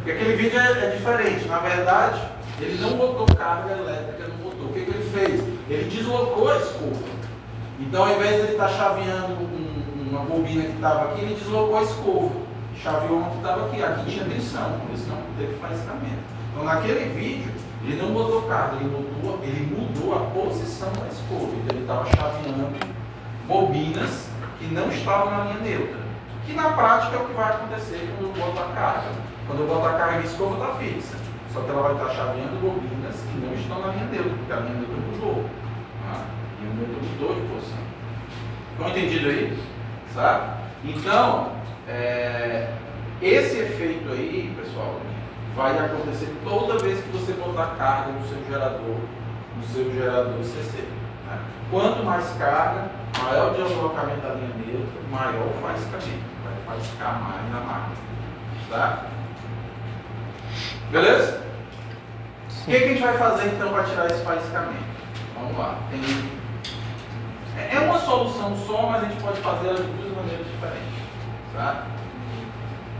Porque aquele vídeo é diferente. Na verdade, ele não botou carga elétrica no motor. O que ele fez? Ele deslocou a escova. Então, ao invés de ele estar chaveando uma bobina que estava aqui, ele deslocou a escova. Chaveou uma que estava aqui. Aqui tinha tensão, por isso não teve faiscamento. Então, naquele vídeo, ele não botou carga, ele mudou a posição da escova. Então, ele estava chaveando bobinas que não estavam na linha neutra. Que na prática é o que vai acontecer quando eu boto a carga. Quando eu boto a carga, a escova está fixa. Só que ela vai estar chaveando bobinas que não estão na linha neutra, porque a linha neutra mudou. E o neutra mudou de posição. Estão entendido aí? Sabe? Então, esse efeito aí, pessoal, vai acontecer toda vez que você botar carga no seu gerador CC. Né? Quanto mais carga, maior o deslocamento da linha neutra, maior o faiscamento. Vai faiscar mais na máquina. Tá? Beleza? O que a gente vai fazer então para tirar esse faiscamento? Vamos lá. É uma solução só, mas a gente pode fazer ela de duas maneiras diferentes. Tá?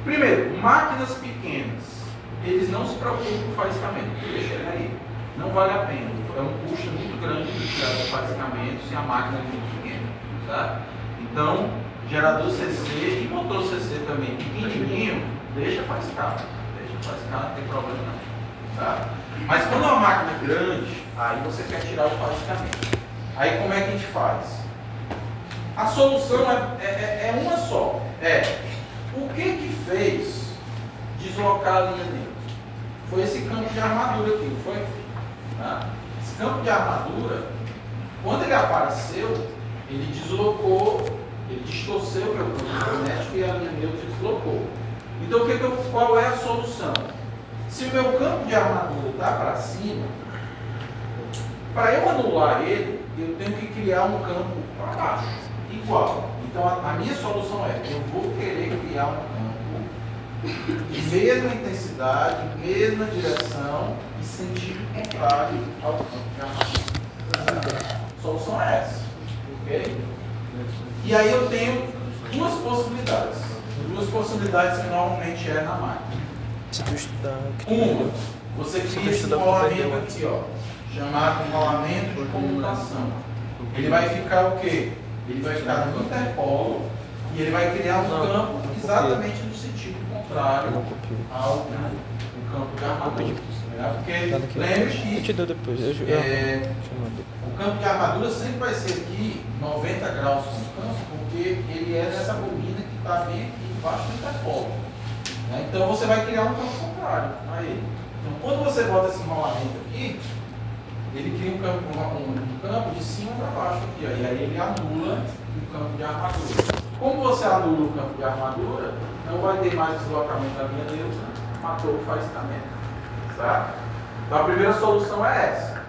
Primeiro, máquinas pequenas, eles não se preocupam com o faiscamento. Deixa ele aí. Não vale a pena. É um custo muito grande de tirar o faiscamento se a máquina é muito pequena. Tá? Então, gerador CC e motor CC também pequenininho, deixa faiscar. Não tem problema não. Tá? Mas quando é uma máquina grande, aí você quer tirar o faiscamento. Aí como é que a gente faz? A solução é uma só. O que fez deslocar a linha neutra? Foi esse campo de armadura aqui, não foi? Tá? Esse campo de armadura, quando ele apareceu, ele deslocou, ele distorceu o campo magnético e a linha neutra deslocou. Então, qual é a solução? Se o meu campo de armadura está para cima, para eu anular ele, eu tenho que criar um campo para baixo, igual. Então, a minha solução eu vou querer criar um campo de mesma intensidade, mesma direção e sentido contrário ao campo de armadura. A solução é essa. Ok? E aí eu tenho duas possibilidades. Duas possibilidades que normalmente na máquina. Uma, você cria esse enrolamento aqui, ó, chamado enrolamento de comutação. Ele vai ficar o quê? Ele vai ficar no interpolo e ele vai criar um campo exatamente no sentido contrário ao campo de armadura. Porque lembre que o campo de armadura sempre vai ser aqui 90 graus com o campo, porque ele é nessa bobina que está bem aqui embaixo do interpolo. Então você vai criar um campo contrário a ele. Então quando você bota esse enrolamento aqui, ele cria um campo de cima para baixo aqui, ó, e aí ele anula o campo de armadura. Como você anula o campo de armadura, não vai ter mais deslocamento da linha neutra, matou o faiscamento. Tá? Então a primeira solução é essa.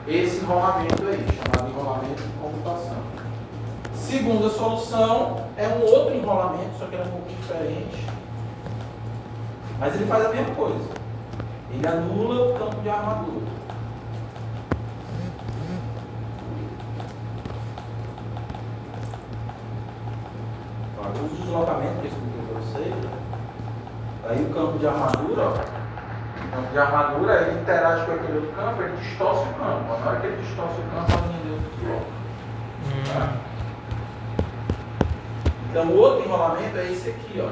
Esse enrolamento aí, chamado enrolamento de comutação. Segunda solução é um outro enrolamento, só que é um pouquinho diferente. Mas ele faz a mesma coisa. Ele anula o campo de armadura. Alguns deslocamentos que eu expliquei para vocês. Aí o campo de armadura, ó. O campo de armadura, ele interage com aquele outro campo, ele distorce o campo. Na hora que ele distorce o campo, a linha neutra desloca. Tá? Então o outro enrolamento é esse aqui, ó.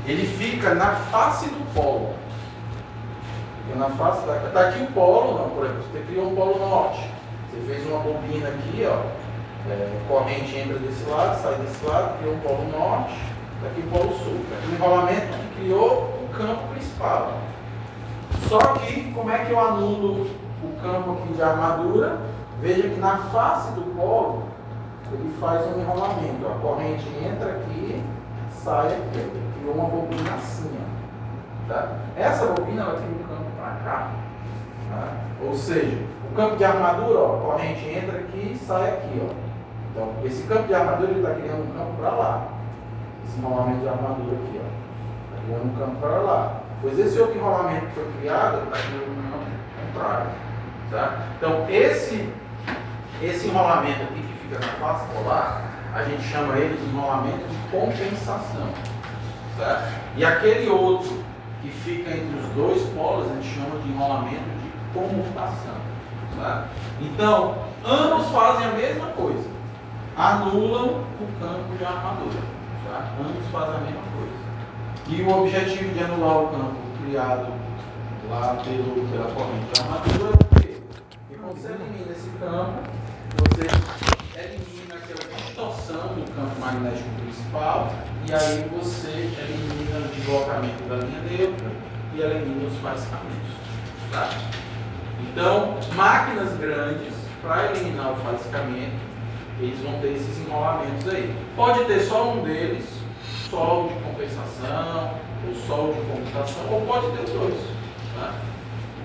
Ele fica na face do polo. Na face está aqui o polo, não, por exemplo, você criou um polo norte. Você fez uma bobina aqui, ó. Corrente entra desse lado, sai desse lado, criou um polo norte, está aqui o polo sul. Aqui o enrolamento que criou o campo principal. Só que, como é que eu anulo o campo aqui de armadura? Veja que na face do polo, ele faz um enrolamento. A corrente entra aqui, sai aqui. Ele criou uma bobina assim, ó. Tá? Essa bobina ela cria um campo para cá. Tá? Ou seja, o campo de armadura, ó, a corrente entra aqui e sai aqui, ó. Então, esse campo de armadura está criando um campo para lá. Esse enrolamento de armadura aqui, ó. Está criando um campo para lá. Pois esse outro enrolamento que foi criado está criando um campo contrário. Tá? Então, esse enrolamento aqui que fica na face polar, a gente chama ele de enrolamento de compensação. certo? E aquele outro que fica entre os dois polos, a gente chama de enrolamento de comutação. Certo? Então, ambos fazem a mesma coisa, anulam o campo de armadura. Certo? Ambos fazem a mesma coisa. E o objetivo de anular o campo criado lá pela corrente de armadura é o quê? Porque quando você elimina esse campo, você elimina aquela distorção do campo magnético principal e aí você elimina o deslocamento da linha neutra e elimina os faiscamentos. Tá? Então, máquinas grandes, para eliminar o faiscamento, eles vão ter esses enrolamentos aí. Pode ter só um deles, só o de compensação, ou só o de computação, ou pode ter os dois. Tá?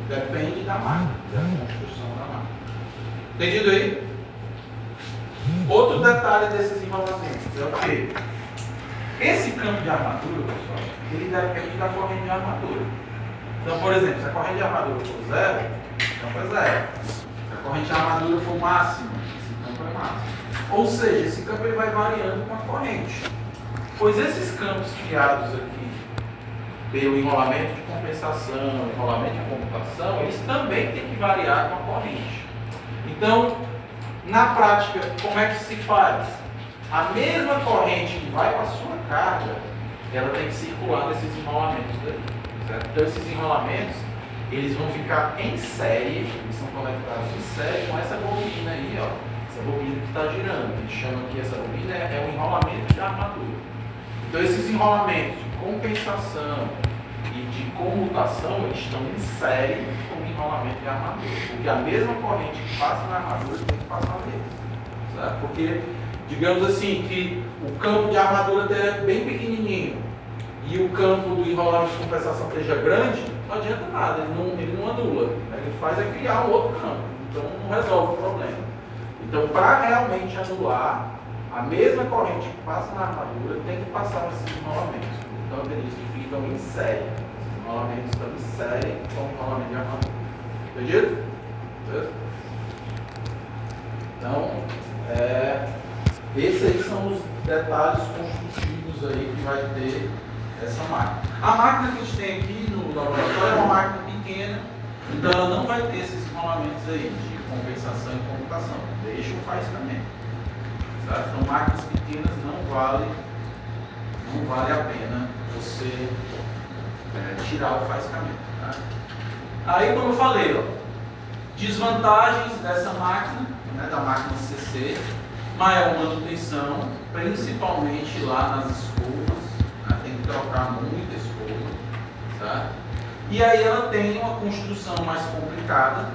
Depende da máquina, da construção da máquina. Entendido aí? Outro detalhe desses enrolamentos é o quê? Esse campo de armadura, pessoal, ele depende da corrente de armadura. Então, por exemplo, se a corrente de armadura for zero, esse campo é zero. Se a corrente de armadura for máxima, esse campo é máximo. Ou seja, esse campo ele vai variando com a corrente. Pois esses campos criados aqui pelo enrolamento de compensação, enrolamento de computação, eles também têm que variar com a corrente. Então, na prática, como é que se faz? A mesma corrente que vai para a sua carga, ela tem que circular nesses enrolamentos daí, certo? Então, esses enrolamentos, eles vão ficar em série, eles são conectados em série com essa bobina aí, ó. Essa bobina que está girando. A gente chama aqui essa bobina é o enrolamento de armadura. Então, esses enrolamentos de compensação e de comutação, eles estão em série com o enrolamento de armadura. Porque a mesma corrente que passa na armadura tem que passar neles. Certo? Porque, digamos assim, que o campo de armadura dele é bem pequenininho e o campo do enrolamento de compensação esteja grande, não adianta nada, ele não anula. Ele faz é criar um outro campo. Então, não resolve o problema. Então, para realmente anular, a mesma corrente que passa na armadura tem que passar nesses enrolamentos. Então, eles ficam em série. Os enrolamentos estão em série com o enrolamento de armadura. Entendido? Então, esses aí são os detalhes construtivos aí que vai ter essa máquina. A máquina que a gente tem aqui no laboratório é uma máquina pequena, então ela não vai ter esses enrolamentos aí de compensação e comutação. Deixa o faiscamento. Certo? Então, máquinas pequenas não vale a pena você tirar o faiscamento. Tá? Aí, como eu falei, ó, desvantagens dessa máquina, né, da máquina CC, maior manutenção, principalmente lá nas escovas, né, tem que trocar muita escova. Tá? E aí ela tem uma construção mais complicada.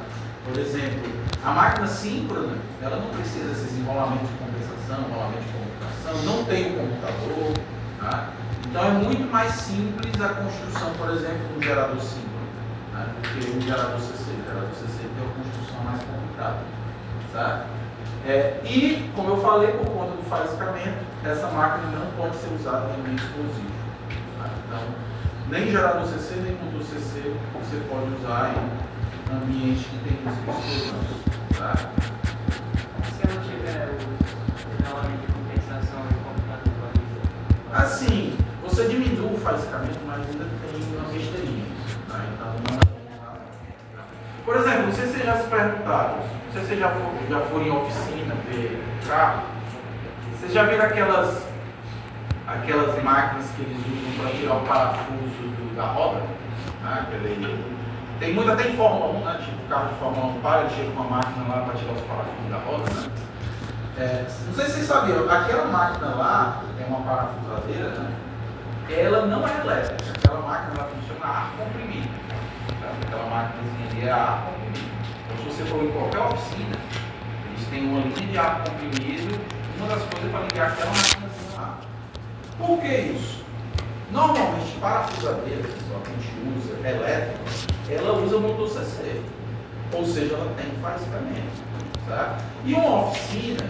Por exemplo, a máquina síncrona, ela não precisa desses enrolamentos de compensação, enrolamento de computação, não tem um computador. Tá? Então é muito mais simples a construção, por exemplo, do gerador síncrono, né, do que o gerador CC. O gerador CC tem uma construção mais complicada. Certo? E, como eu falei, por conta do faiscamento, essa máquina não pode ser usada em ambiente explosivo. Tá? Então, nem gerador CC, nem motor CC você pode usar em ambiente que tem risco de explosão. Tá? Se eu não tiver o enrolamento de compensação e computador, assim, você diminui o faiscamento, mas ainda tem uma besteirinha. Tá? Então, não. Por exemplo, não sei se vocês já se perguntaram, não sei se vocês já foram em oficina ver carro, vocês já viram aquelas máquinas que eles usam para tirar o parafuso da roda? Né? Tem muito até em Fórmula 1, né? Tipo, o carro de Fórmula 1 para, ele chega com uma máquina lá para tirar os parafusos da roda, né? Não sei se vocês sabiam, aquela máquina lá, que tem uma parafusadeira, né? Ela não é elétrica, aquela máquina ela funciona a ar comprimido. Tá? Aquela máquinazinha ali é ar comprimido. Então, se você for em qualquer oficina, eles têm uma linha de ar comprimido, uma das coisas é para ligar aquela máquinazinha lá. Por que isso? Normalmente, parafusadeira, pessoal, que a gente usa elétrica, ela usa motor CC, ou seja, ela tem faiscamento, certo? E uma oficina,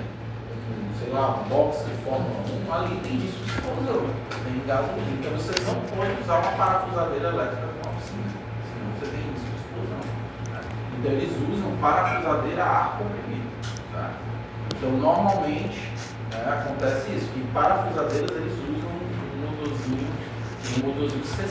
sei lá, um box de Fórmula 1, ali tem risco de explosão, tem gasolina, então você não pode usar uma parafusadeira elétrica numa oficina, senão você tem risco de explosão. Tá? Então eles usam parafusadeira a ar comprimido. Tá? Então normalmente acontece isso, que parafusadeiras eles usam um motorzinho um modulzinho de